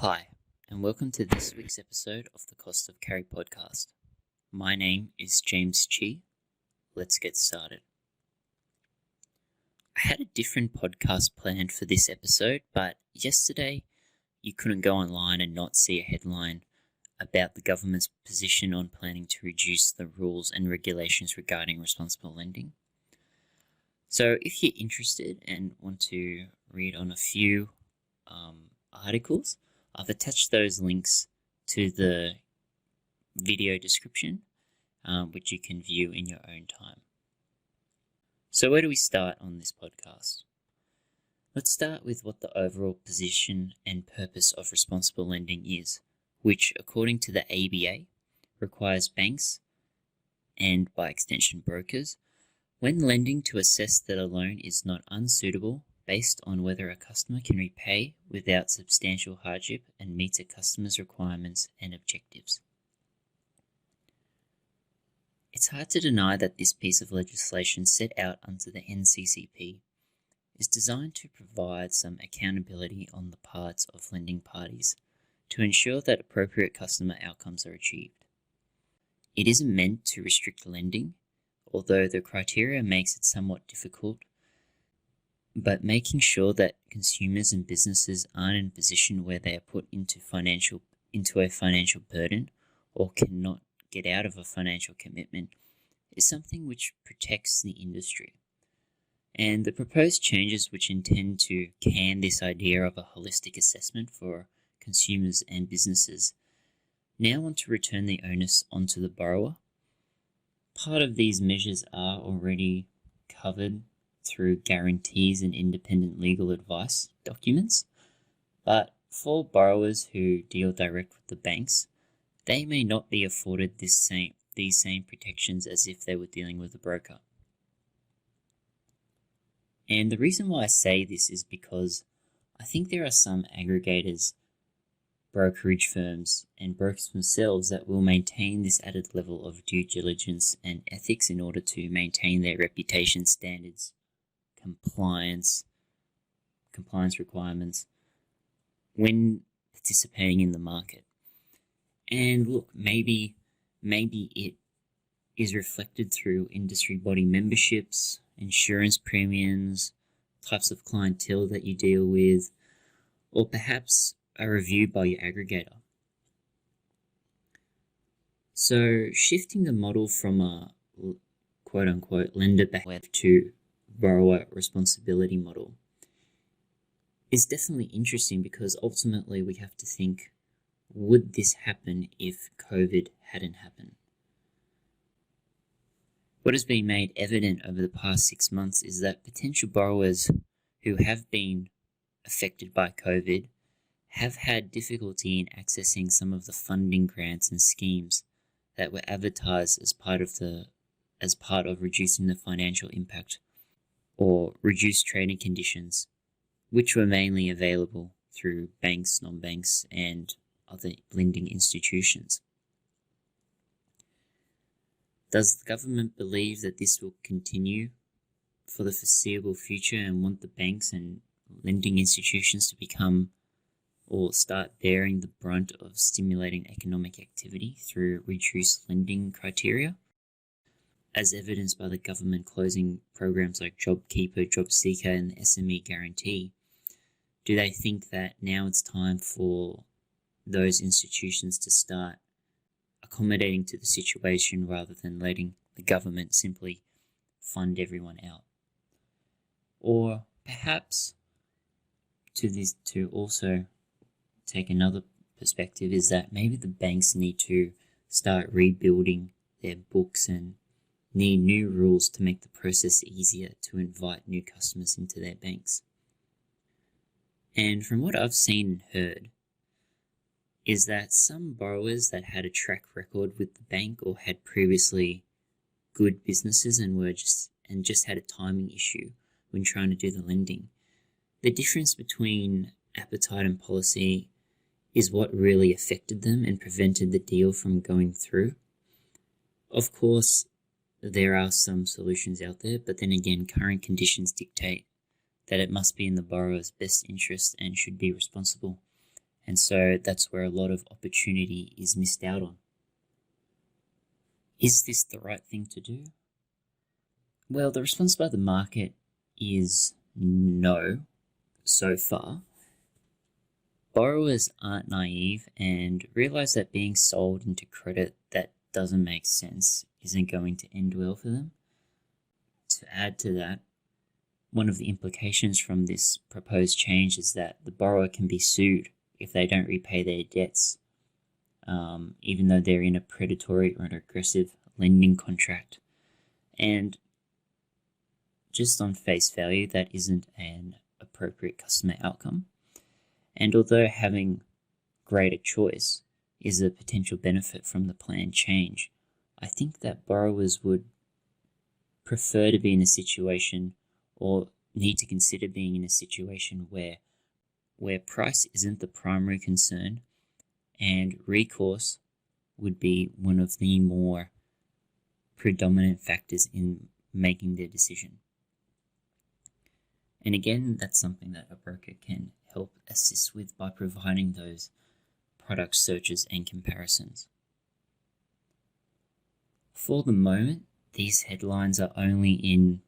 Hi, and welcome to this week's episode of the CostofCarry podcast. My name is James Chi. Let's get started. I had a different podcast planned for this episode, but yesterday you couldn't go online and not see a headline about the government's position on planning to reduce the rules and regulations regarding responsible lending. So if you're interested and want to read on a few articles, I've attached those links to the video description, which you can view in your own time. So where do we start on this podcast? Let's start with what the overall position and purpose of responsible lending is, which, according to the ABA, requires banks, and by extension brokers, when lending to assess that a loan is not unsuitable based on whether a customer can repay without substantial hardship and meets a customer's requirements and objectives. It's hard to deny that this piece of legislation set out under the NCCP is designed to provide some accountability on the parts of lending parties to ensure that appropriate customer outcomes are achieved. It isn't meant to restrict lending, although the criteria makes it somewhat difficult, but making sure that consumers and businesses aren't in a position where they are put into a financial burden or cannot get out of a financial commitment is something which protects the industry. And the proposed changes, which intend to can this idea of a holistic assessment for consumers and businesses, now want to return the onus onto the borrower. Part of these measures are already covered through guarantees and independent legal advice documents, but for borrowers who deal direct with the banks, they may not be afforded these same protections as if they were dealing with a broker. And the reason why I say this is because I think there are some aggregators, brokerage firms, and brokers themselves that will maintain this added level of due diligence and ethics in order to maintain their reputation standards, compliance requirements when participating in the market. And look, maybe it is reflected through industry body memberships, insurance premiums, types of clientele that you deal with, or perhaps a review by your aggregator. So shifting the model from a quote-unquote lender back to borrower responsibility model is definitely interesting, because ultimately we have to think, would this happen if COVID hadn't happened? What has been made evident over the past 6 months is that potential borrowers who have been affected by COVID have had difficulty in accessing some of the funding grants and schemes that were advertised as part of reducing the financial impact or reduced trading conditions, which were mainly available through banks, non-banks, and other lending institutions. Does the government believe that this will continue for the foreseeable future and want the banks and lending institutions to become or start bearing the brunt of stimulating economic activity through reduced lending criteria, as evidenced by the government closing programs like JobKeeper, JobSeeker, and the SME Guarantee? Do they think that now it's time for those institutions to start accommodating to the situation rather than letting the government simply fund everyone out? Or perhaps to also take another perspective is that maybe the banks need to start rebuilding their books and need new rules to make the process easier to invite new customers into their banks. And from what I've seen and heard, is that some borrowers that had a track record with the bank or had previously good businesses and just had a timing issue when trying to do the lending, the difference between appetite and policy is what really affected them and prevented the deal from going through. Of course, there are some solutions out there, but then again, current conditions dictate that it must be in the borrower's best interest and should be responsible And so that's where a lot of opportunity is missed out on. Is this the right thing to do? Well, the response by the market is no so far. Borrowers aren't naive and realize that being sold into credit that doesn't make sense isn't going to end well for them. To add to that, one of the implications from this proposed change is that the borrower can be sued if they don't repay their debts, even though they're in a predatory or an aggressive lending contract. And just on face value, that isn't an appropriate customer outcome. And although having greater choice is a potential benefit from the planned change, I think that borrowers would prefer to be in a situation, or need to consider being in a situation, where price isn't the primary concern and recourse would be one of the more predominant factors in making their decision. And again, that's something that a broker can help assist with by providing those product searches and comparisons. For the moment, these headlines are only in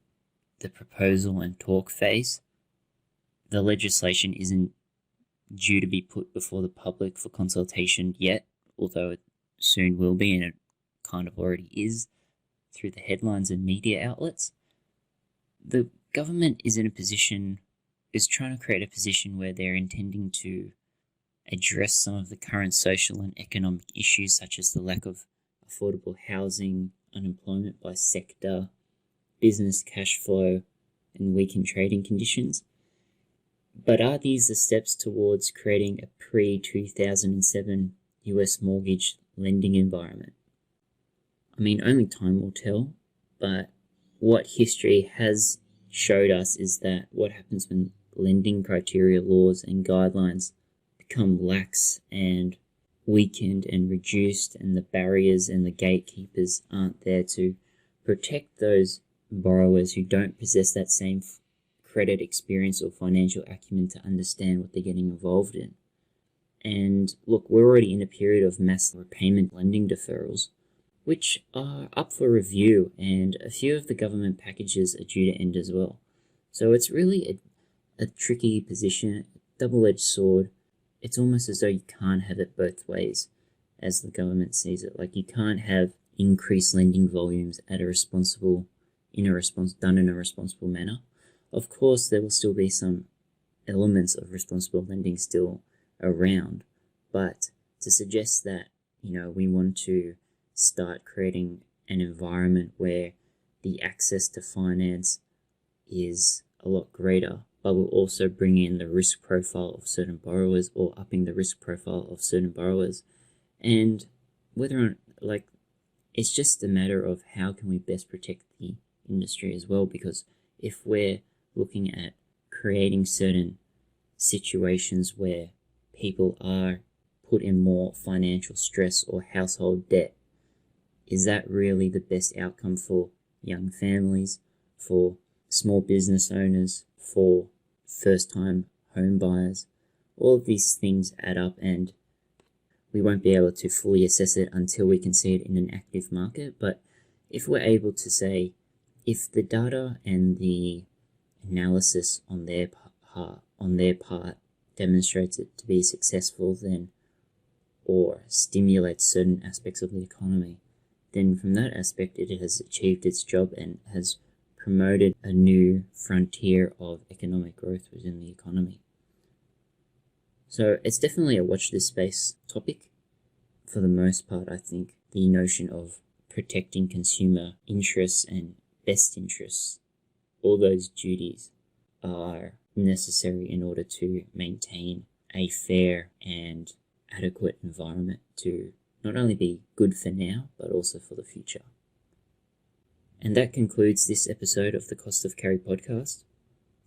the proposal and talk phase. The legislation isn't due to be put before the public for consultation yet, although it soon will be, and it kind of already is through the headlines and media outlets. The government is trying to create a position where they're intending to address some of the current social and economic issues, such as the lack of affordable housing, unemployment by sector, business cash flow, and weakened trading conditions. But are these the steps towards creating a pre-2007 US mortgage lending environment? I mean, only time will tell, but what history has showed us is that what happens when lending criteria, laws, and guidelines become lax and weakened and reduced, and the barriers and the gatekeepers aren't there to protect those borrowers who don't possess that same credit experience or financial acumen to understand what they're getting involved in. And look, we're already in a period of mass repayment lending deferrals, which are up for review, and a few of the government packages are due to end as well. So it's really a tricky position, double-edged sword. It's almost as though you can't have it both ways, as the government sees it. Like, you can't have increased lending volumes at done in a responsible manner. Of course, there will still be some elements of responsible lending still around, but to suggest that, we want to start creating an environment where the access to finance is a lot greater, but will also bring in the risk profile of certain borrowers, or upping the risk profile of certain borrowers. And it's just a matter of how can we best protect the industry as well, because if we're looking at creating certain situations where people are put in more financial stress or household debt, is that really the best outcome for young families, for small business owners, for first-time home buyers? All of these things add up, and we won't be able to fully assess it until we can see it in an active market. But if we're able to say, if the data and the analysis on their part demonstrates it to be successful, then, or stimulates certain aspects of the economy, then from that aspect it has achieved its job and has promoted a new frontier of economic growth within the economy. So it's definitely a watch this space topic. For the most part, I think the notion of protecting consumer interests and best interests, all those duties are necessary in order to maintain a fair and adequate environment to not only be good for now, but also for the future. And that concludes this episode of the Cost of Carry podcast.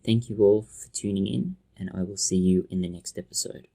Thank you all for tuning in, and I will see you in the next episode.